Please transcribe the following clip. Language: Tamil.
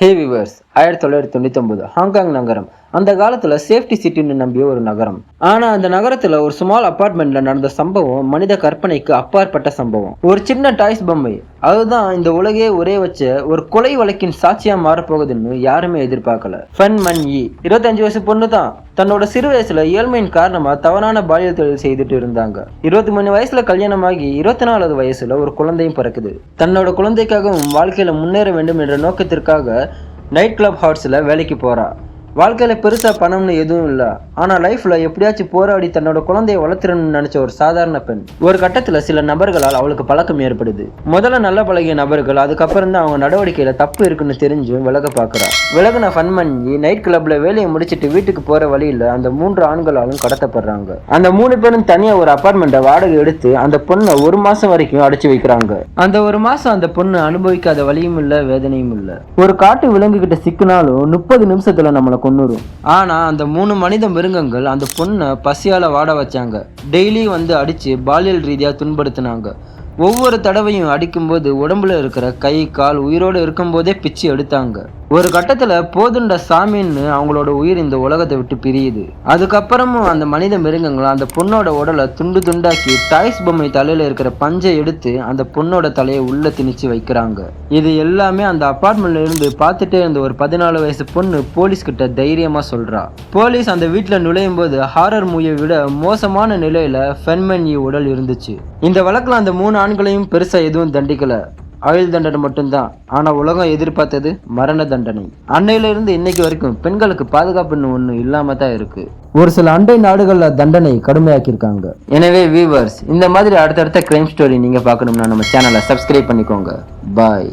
ஹே விவர்ஸ், 1999 ஹாங்காங் நகரம் அந்த காலத்துல சேஃப்டி சிட்டின்னு நம்பிய ஒரு நகரம். ஆனா அந்த நகரத்துல ஒரு ஸ்மால் அபார்ட்மெண்ட்ல நடந்த சம்பவம் மனித கற்பனைக்கு அப்பாற்பட்ட சம்பவம். ஒரு சின்ன டாய்ஸ் பொம்மை, அதுதான் இந்த உலகே ஒரே வச்ச ஒரு கொலை வழக்கின் சாட்சியா மாறப்போகுதுன்னு யாருமே எதிர்பார்க்கல. ஃபன் மன் யி 25 வயசு பொண்ணு தான். தன்னோட சிறு வயசுல ஏழ்மையின் காரணமா தவறான பாலியல் தொழில் செய்துட்டு இருந்தாங்க. 23 வயசுல கல்யாணமாகி 24வது வயசுல ஒரு குழந்தையும் பிறக்குது. தன்னோட குழந்தைக்காகவும் வாழ்க்கையில முன்னேற வேண்டும் என்ற நோக்கத்திற்காக நைட் கிளப் ஹவுஸ்ல வேலைக்கு போறா. வாழ்க்கையில பெருசா பணம்னு எதுவும் இல்ல. ஆனா லைஃப்ல எப்படியாச்சும் போராடி தன்னோட குழந்தைய வளர்த்துறன்னு நினைச்ச ஒரு சாதாரண பெண். ஒரு கட்டத்துல சில நபர்களால் அவளுக்கு பழக்கம் ஏற்படுது. முதல்ல நல்ல பழகிய நபர்கள் அதுக்கப்புறம் தான் அவங்க நடவடிக்கையில தப்பு இருக்குன்னு தெரிஞ்சு விலக பாக்குறா. விலகுன ஃபன் பண்ணி நைட் கிளப்ல வேலையை முடிச்சிட்டு வீட்டுக்கு போற வழியில அந்த 3 ஆண்களாலும் கடத்தப்படுறாங்க. அந்த 3 பேரும் தனியா ஒரு அபார்ட்மெண்ட்டை வாடகை எடுத்து அந்த பொண்ணை 1 மாசம் வரைக்கும் அடைச்சு வைக்கிறாங்க. அந்த 1 மாசம் அந்த பொண்ணு அனுபவிக்காத வலியும் இல்ல, வேதனையும் இல்ல. ஒரு காட்டு விலங்குகிட்ட சிக்கினாலும் 30 நிமிஷத்துல நம்மளை கொன்னுரும். ஆனா அந்த 3 மனித மிருகங்கள் அந்த பொண்ணை பசியால வாட வச்சாங்க. டெய்லி வந்து அடிச்சு பாலியல் ரீதியா துன்படுத்தினாங்க. ஒவ்வொரு தடவையும் அடிக்கும்போது உடம்புல இருக்கிற கை கால் உயிரோடு இருக்கும்போதே பிச்சு எடுத்தாங்க. ஒரு கட்டத்துல போதுண்ட சாமின்னு அவங்களோட உயிர் இந்த உலகத்தை விட்டு பிரியுது. அதுக்கப்புறமும் அந்த மனித மிருகங்கள் அந்த பொண்ணோட உடலை துண்டு துண்டாக்கி டாய்ஸ் பொம்மை தலையில இருக்கிற பஞ்சை எடுத்து அந்த பொண்ணோட தலையை உள்ள திணிச்சு வைக்கிறாங்க. இது எல்லாமே அந்த அபார்ட்மெண்ட்ல இருந்து பார்த்துட்டே இருந்த ஒரு 14 வயசு பொண்ணு போலீஸ் கிட்ட தைரியமா சொல்றா. போலீஸ் அந்த வீட்டுல நுழையும் போது ஹாரர் மூவியை விட மோசமான நிலையில ஃபன் மன் யி உடல் இருந்துச்சு. இந்த வழக்குல அந்த 3 ஆண்களையும் பெருசா எதுவும் தண்டிக்கல, ஆயுள் தண்டனை மட்டும்தான். ஆனா உலகம் எதிர்பார்த்தது மரண தண்டனை. அன்னையில இருந்து இன்னைக்கு வரைக்கும் பெண்களுக்கு பாதுகாப்புன்னு ஒண்ணு இல்லாம தான் இருக்கு. ஒரு சில அண்டை நாடுகள்ல தண்டனை கடுமையாக்கியிருக்காங்க. எனவே வியூவர்ஸ், இந்த மாதிரி அடுத்தடுத்த கிரைம் ஸ்டோரி நீங்க பார்க்கணும்னா நம்ம சேனலை சப்ஸ்கிரைப் பண்ணிக்கோங்க. பாய்.